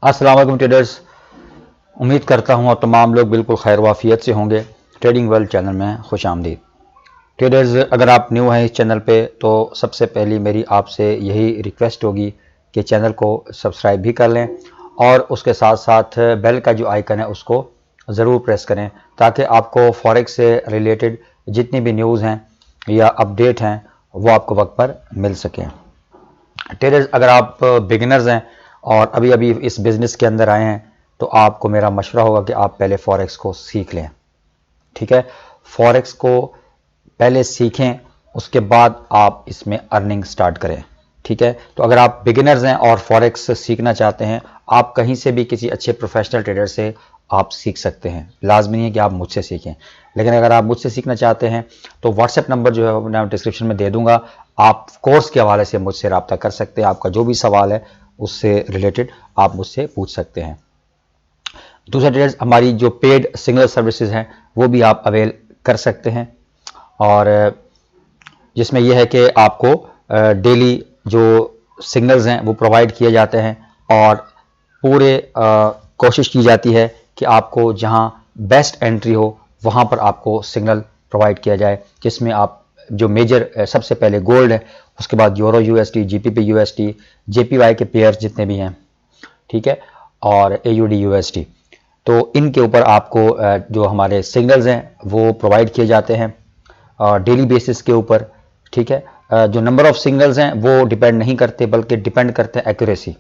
अस्सलाम वालेकुम ट्रेडर्स। उम्मीद करता हूँ और तमाम लोग बिल्कुल खैर वाफियत से होंगे। ट्रेडिंग वर्ल्ड चैनल में खुश आमदीद। ट्रेडर्स, अगर आप न्यू हैं इस चैनल पे तो सबसे पहली मेरी आपसे यही रिक्वेस्ट होगी कि चैनल को सब्सक्राइब भी कर लें और उसके साथ साथ बेल का जो आइकन है उसको ज़रूर प्रेस करें ताकि आपको फॉरेक्स से रिलेटेड जितनी भी न्यूज़ हैं या अपडेट हैं वो आपको वक्त पर मिल सकें। ट्रेडर्स, अगर आप बिगिनर्स हैं और अभी अभी इस बिज़नेस के अंदर आए हैं तो आपको मेरा मशवरा होगा कि आप पहले फॉरेक्स को सीख लें। ठीक है, फॉरेक्स को पहले सीखें, उसके बाद आप इसमें अर्निंग स्टार्ट करें। ठीक है, तो अगर आप बिगिनर्स हैं और फॉरेक्स सीखना चाहते हैं, आप कहीं से भी किसी अच्छे प्रोफेशनल ट्रेडर से आप सीख सकते हैं। लाजमी नहीं है कि आप मुझसे सीखें, लेकिन अगर आप मुझसे सीखना चाहते हैं तो व्हाट्सएप नंबर जो है मैं डिस्क्रिप्शन में दे दूंगा। आप कोर्स के हवाले से मुझसे रब्ता कर सकते हैं। आपका जो भी सवाल है उससे रिलेटेड आप मुझसे पूछ सकते हैं। दूसरा ट्रेडर्स, हमारी जो पेड सिंगल सर्विसेज हैं वो भी आप अवेल कर सकते हैं, और जिसमें यह है कि आपको डेली जो सिग्नल्स हैं वो प्रोवाइड किए जाते हैं और पूरे कोशिश की जाती है कि आपको जहां बेस्ट एंट्री हो वहां पर आपको सिग्नल प्रोवाइड किया जाए, जिसमें आप जो मेजर सबसे पहले गोल्ड है, उसके बाद euro USD, GPP USD, JPY के पेयर्स जितने भी हैं, ठीक है, और एयूडी यूएसडी, तो इनके ऊपर आपको जो हमारे सिग्नल्स हैं वो प्रोवाइड किए जाते हैं डेली बेसिस के ऊपर। ठीक है, जो नंबर ऑफ सिग्नल्स हैं वो डिपेंड नहीं करते बल्कि डिपेंड करते हैं एक्यूरेसी।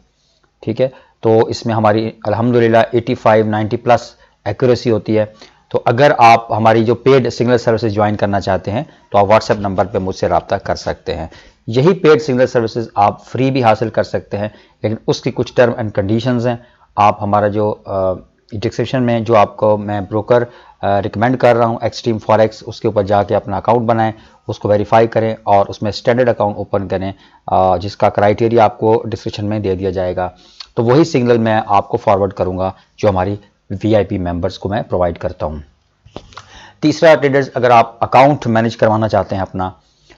ठीक है, तो इसमें हमारी अल्हम्दुलिल्लाह 85-90 प्लस एक्यूरेसी होती है। तो अगर आप हमारी जो पेड सिग्नल सर्विसेज ज्वाइन करना चाहते हैं तो आप व्हाट्सएप नंबर पे मुझसे रब्ता कर सकते हैं। यही पेड सिग्नल सर्विसेज आप फ्री भी हासिल कर सकते हैं, लेकिन उसकी कुछ टर्म एंड कंडीशंस हैं। आप हमारा जो डिस्क्रिप्शन में जो आपको मैं ब्रोकर रिकमेंड कर रहा हूँ एक्सट्रीम फॉरेक्स, उसके ऊपर जाके अपना अकाउंट बनाएं, उसको वेरीफाई करें और उसमें स्टैंडर्ड अकाउंट ओपन करें, जिसका क्राइटेरिया आपको डिस्क्रिप्शन में दे दिया जाएगा। तो वही सिग्नल मैं आपको फॉरवर्ड करूंगा जो हमारी वीआईपी मेंबर्स को मैं प्रोवाइड करता हूं। तीसरा ट्रेडर्स, अगर आप अकाउंट मैनेज करवाना चाहते हैं अपना,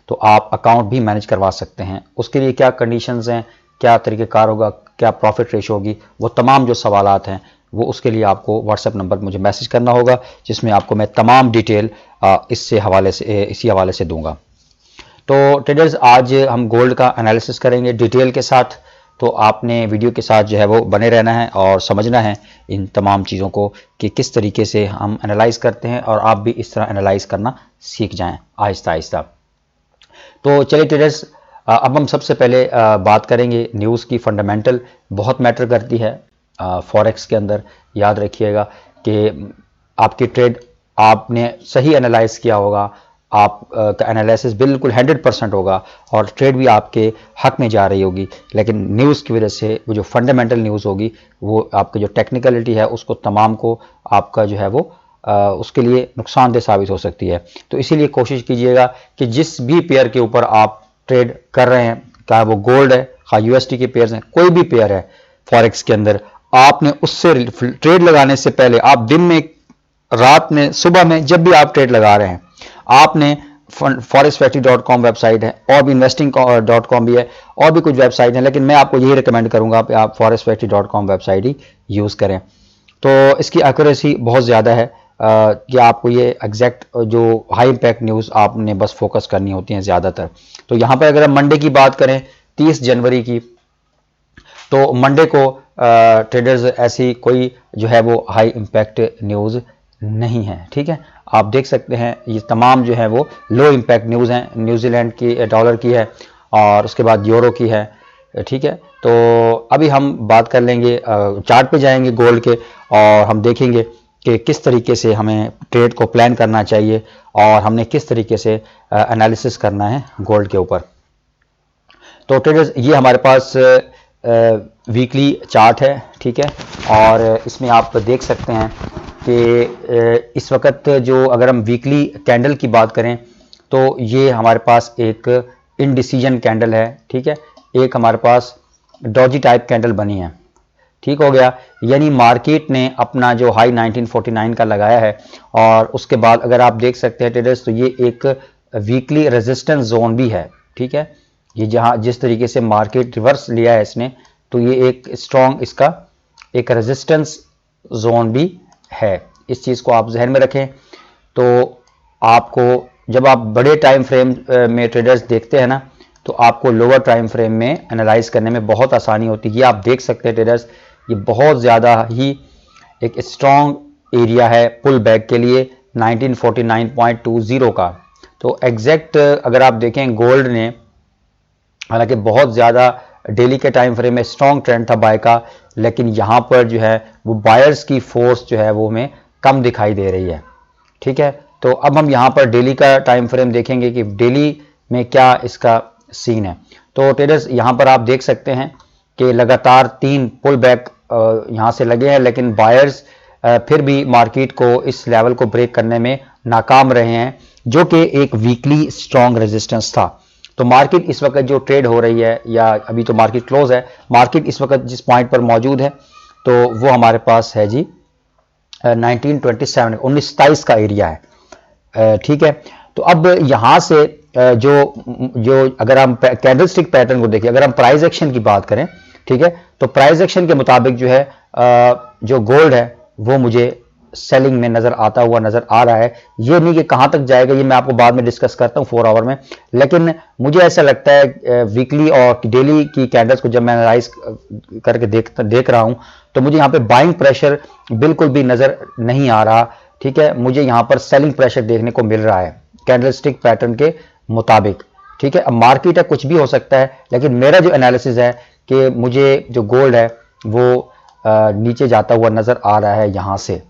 तो आप अकाउंट भी मैनेज करवा सकते हैं। उसके लिए क्या कंडीशंस हैं, क्या तरीक़ेकार होगा, क्या प्रॉफिट रेशो होगी, वो तमाम जो सवालात हैं वो उसके लिए आपको व्हाट्सएप नंबर मुझे मैसेज करना होगा, जिसमें आपको मैं तमाम डिटेल इसी हवाले से दूंगा। तो ट्रेडर्स, आज हम गोल्ड का एनालिसिस करेंगे डिटेल के साथ, तो आपने वीडियो के साथ जो है वो बने रहना है और समझना है इन तमाम चीज़ों को कि किस तरीके से हम एनालाइज करते हैं, और आप भी इस तरह एनालाइज करना सीख जाएं आहिस्ता आहिस्ता। तो चलिए ट्रेडर्स, अब हम सबसे पहले बात करेंगे न्यूज़ की। फंडामेंटल बहुत मैटर करती है फॉरेक्स के अंदर। याद रखिएगा कि आपकी ट्रेड आपने सही एनालाइज किया होगा, आपका एनालिसिस बिल्कुल 100% होगा और ट्रेड भी आपके हक में जा रही होगी, लेकिन न्यूज़ की वजह से वो जो फंडामेंटल न्यूज़ होगी वो आपकी जो टेक्निकलिटी है उसको तमाम को आपका जो है वो उसके लिए नुकसानदेह साबित हो सकती है। तो इसीलिए कोशिश कीजिएगा कि जिस भी पेयर के ऊपर आप ट्रेड कर रहे हैं, चाहे वो गोल्ड है, हाँ यूएसटी के पेयर्स हैं, कोई भी पेयर है फॉरेक्स के अंदर, आपने उससे ट्रेड लगाने से पहले आप दिन में, रात में, सुबह में, जब भी आप ट्रेड लगा रहे हैं, आपने forexfactory.com वेबसाइट है और भी investing.com भी है और भी कुछ वेबसाइट है, लेकिन मैं आपको यही रिकमेंड करूंगा कि आप forexfactory.com वेबसाइट ही यूज़ करें। तो इसकी एक्यूरेसी बहुत ज़्यादा है कि आपको ये एग्जैक्ट जो हाई इम्पैक्ट न्यूज़ आपने बस फोकस करनी होती हैं ज़्यादातर। तो यहाँ पर अगर हम मंडे की बात करें 30 जनवरी की, तो मंडे को ट्रेडर्स ऐसी कोई जो है वो हाई इम्पैक्ट न्यूज़ नहीं है। ठीक है, आप देख सकते हैं ये तमाम जो है वो लो इम्पैक्ट न्यूज़ हैं। न्यूजीलैंड की डॉलर की है और उसके बाद यूरो की है। ठीक है, तो अभी हम बात कर लेंगे, चार्ट पे जाएंगे गोल्ड के और हम देखेंगे कि किस तरीके से हमें ट्रेड को प्लान करना चाहिए और हमने किस तरीके से एनालिसिस करना है गोल्ड के ऊपर। तो ट्रेडर्स, ये हमारे पास वीकली चार्ट है। ठीक है, और इसमें आप देख सकते हैं कि इस वक्त जो अगर हम वीकली कैंडल की बात करें तो ये हमारे पास एक इनडिसीजन कैंडल है। ठीक है, एक हमारे पास डॉजी टाइप कैंडल बनी है। ठीक हो गया, यानी मार्केट ने अपना जो हाई 1949 का लगाया है और उसके बाद अगर आप देख सकते हैं ट्रेडर्स, तो ये एक वीकली रेजिस्टेंस जोन भी है। ठीक है, ये जहां जिस तरीके से मार्केट रिवर्स लिया है इसने, तो ये एक स्ट्रॉन्ग इसका एक रेजिस्टेंस जोन भी है। इस चीज़ को आप जहन में रखें। तो आपको जब आप बड़े टाइम फ्रेम में ट्रेडर्स देखते हैं ना, तो आपको लोअर टाइम फ्रेम में एनालाइज करने में बहुत आसानी होती है। ये आप देख सकते हैं ट्रेडर्स, ये बहुत ज़्यादा ही एक स्ट्रॉन्ग एरिया है पुल बैक के लिए 1949.20 का। तो एग्जैक्ट अगर आप देखें गोल्ड ने, हालांकि बहुत ज़्यादा डेली के टाइम फ्रेम में स्ट्रॉन्ग ट्रेंड था बाय का, लेकिन यहाँ पर जो है वो बायर्स की फोर्स जो है वो हमें कम दिखाई दे रही है। ठीक है, तो अब हम यहाँ पर डेली का टाइम फ्रेम देखेंगे कि डेली में क्या इसका सीन है। तो ट्रेडर्स यहाँ पर आप देख सकते हैं कि लगातार 3 पुल बैक यहाँ से लगे हैं, लेकिन बायर्स फिर भी मार्केट को इस लेवल को ब्रेक करने में नाकाम रहे हैं, जो कि एक वीकली स्ट्रॉन्ग रेजिस्टेंस था। तो मार्केट इस वक्त जो ट्रेड हो रही है, या अभी तो मार्केट क्लोज है, मार्केट इस वक्त जिस पॉइंट पर मौजूद है तो वो हमारे पास है जी 1927 का एरिया है। ठीक है, तो अब यहाँ से जो अगर हम कैंडलस्टिक पैटर्न को देखिए, अगर हम प्राइस एक्शन की बात करें, ठीक है, तो प्राइस एक्शन के मुताबिक जो है जो गोल्ड है वो मुझे सेलिंग में नजर आता हुआ नजर आ रहा है। ये नहीं कि कहां तक जाएगा, ये मैं आपको बाद में डिस्कस करता हूं 4 आवर में, लेकिन मुझे ऐसा लगता है वीकली और डेली की कैंडल्स को जब मैं एनालाइज करके देख रहा हूं तो मुझे यहां पे बाइंग प्रेशर बिल्कुल भी नजर नहीं आ रहा। ठीक है, मुझे यहां पर सेलिंग प्रेशर देखने को मिल रहा है कैंडलस्टिक पैटर्न के मुताबिक। ठीक है, अब मार्केट है, कुछ भी हो सकता है, लेकिन मेरा जो एनालिसिस है कि मुझे जो गोल्ड है वो नीचे जाता हुआ नजर आ रहा है यहां से।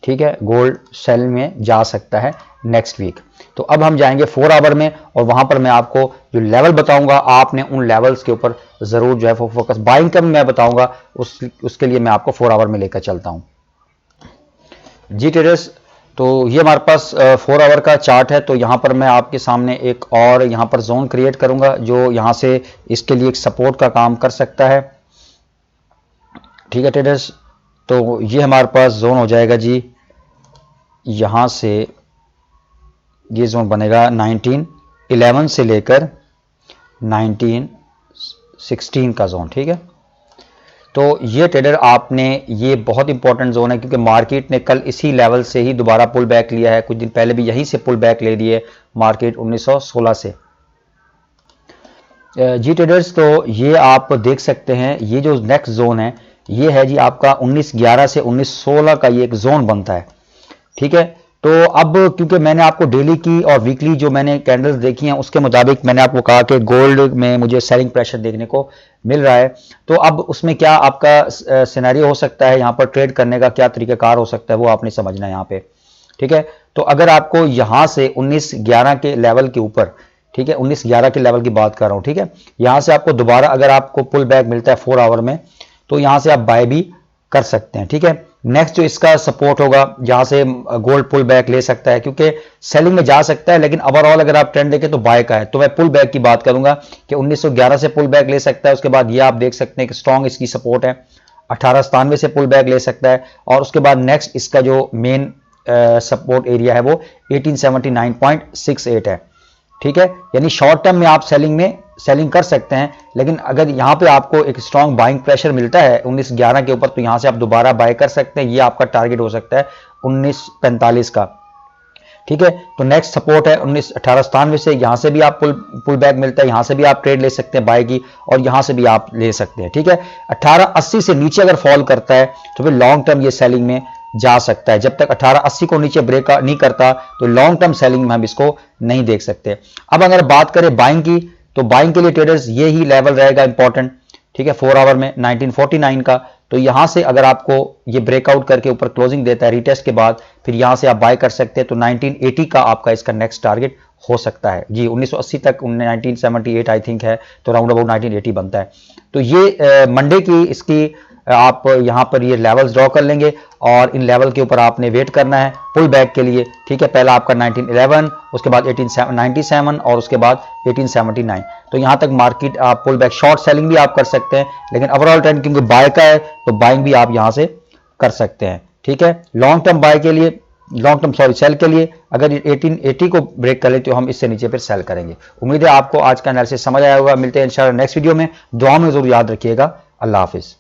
ठीक है, गोल्ड सेल में जा सकता है नेक्स्ट वीक। तो अब हम जाएंगे 4 आवर में, और वहां पर मैं आपको जो लेवल बताऊंगा, आपने उन लेवल्स के ऊपर जरूर जो है फोकस, बाइंग का भी मैं बताऊंगा, उसके लिए मैं आपको 4 आवर में लेकर चलता हूं जी ट्रेडर्स। तो ये हमारे पास 4 आवर का चार्ट है। तो यहां पर मैं आपके सामने एक और यहां पर जोन क्रिएट करूंगा जो यहां से इसके लिए एक सपोर्ट का काम कर सकता है। ठीक है ट्रेडर्स, तो ये हमारे पास जोन हो जाएगा जी, यहां से ये जोन बनेगा 1911 से लेकर 1916 का जोन। ठीक है, तो ये ट्रेडर आपने, ये बहुत इंपॉर्टेंट जोन है क्योंकि मार्केट ने कल इसी लेवल से ही दोबारा पुल बैक लिया है, कुछ दिन पहले भी यहीं से पुल बैक ले लिए मार्केट 1916 से जी ट्रेडर्स। तो ये आप देख सकते हैं, ये जो नेक्स्ट जोन है ये है जी आपका 1911 से 1916 का ये एक जोन बनता है। ठीक है, तो अब क्योंकि मैंने आपको डेली की और वीकली जो मैंने कैंडल्स देखी हैं उसके मुताबिक मैंने आपको कहा कि गोल्ड में मुझे सेलिंग प्रेशर देखने को मिल रहा है, तो अब उसमें क्या आपका सिनेरियो हो सकता है, यहाँ पर ट्रेड करने का क्या तरीकाकार हो सकता है वो आपने समझना है यहाँ पे। ठीक है, तो अगर आपको यहाँ से 1911 के लेवल के ऊपर, ठीक है 1911 के लेवल की बात कर रहा हूँ, ठीक है, यहाँ से आपको दोबारा अगर आपको पुल बैक मिलता है 4 आवर में तो यहाँ से आप बाय भी कर सकते हैं। ठीक है, नेक्स्ट जो इसका सपोर्ट होगा जहां से गोल्ड पुल बैक ले सकता है, क्योंकि सेलिंग में जा सकता है, लेकिन ओवरऑल अगर आप ट्रेंड देखें तो बाय का है। तो मैं पुल बैक की बात करूंगा कि 1911 से पुल बैक ले सकता है। उसके बाद ये आप देख सकते हैं कि स्ट्रॉन्ग इसकी सपोर्ट है, 1897 से पुल बैक ले सकता है, और उसके बाद नेक्स्ट इसका जो मेन सपोर्ट एरिया है वो 1879.68 है। ठीक है, यानी शॉर्ट टर्म में आप सेलिंग कर सकते हैं, लेकिन अगर यहां पे आपको एक स्ट्रॉन्ग बाइंग प्रेशर मिलता है 1911 के ऊपर तो यहां से आप दोबारा बाय कर सकते हैं। ये आपका टारगेट हो सकता है 1945 का। ठीक है, तो नेक्स्ट सपोर्ट है 1897 से, यहां से भी आप पुल बैक मिलता है, यहां से भी आप ट्रेड ले सकते हैं बाय की, और यहां से भी आप ले सकते हैं। ठीक है, 1880 से नीचे अगर फॉल करता है तो फिर लॉन्ग टर्म ये सेलिंग में जा सकता है। जब तक 1880 को नीचे ब्रेक नहीं करता तो लॉन्ग टर्म सेलिंग में हम इसको नहीं देख सकते। अब अगर बात करें बाइंग की, तो बाइंग के लिए ट्रेडर्स ये ही लेवल रहेगा इंपॉर्टेंट। ठीक है, 4 आवर में 1949 का, तो यहां से अगर आपको ये ब्रेकआउट करके ऊपर क्लोजिंग देता है रीटेस्ट के बाद, फिर यहां से आप बाय कर सकते हैं। तो 1980 का आपका इसका नेक्स्ट टारगेट हो सकता है जी। 1980 तक 1978 आई थिंक है, तो राउंड अबाउट 1980 बनता है। तो ये मंडे की इसकी आप यहां पर ये लेवल्स ड्रॉ कर लेंगे, और इन लेवल के ऊपर आपने वेट करना है पुल बैक के लिए। ठीक है, पहला आपका 1911, उसके बाद 1897 और उसके बाद 1879। तो यहां तक मार्केट आप पुल बैक, शॉर्ट सेलिंग भी आप कर सकते हैं, लेकिन ओवरऑल ट्रेंड क्योंकि बाय का है तो बाइंग भी आप यहां से कर सकते हैं। ठीक है, लॉन्ग टर्म बाय के लिए, सेल के लिए अगर 1880 को ब्रेक कर ले तो हम इससे नीचे फिर सेल करेंगे। उम्मीद है आपको आज का एनालिसिस समझ आया होगा। मिलते हैं इंशाल्लाह नेक्स्ट वीडियो में। दुआ में जरूर याद रखिएगा। अल्लाह हाफिज।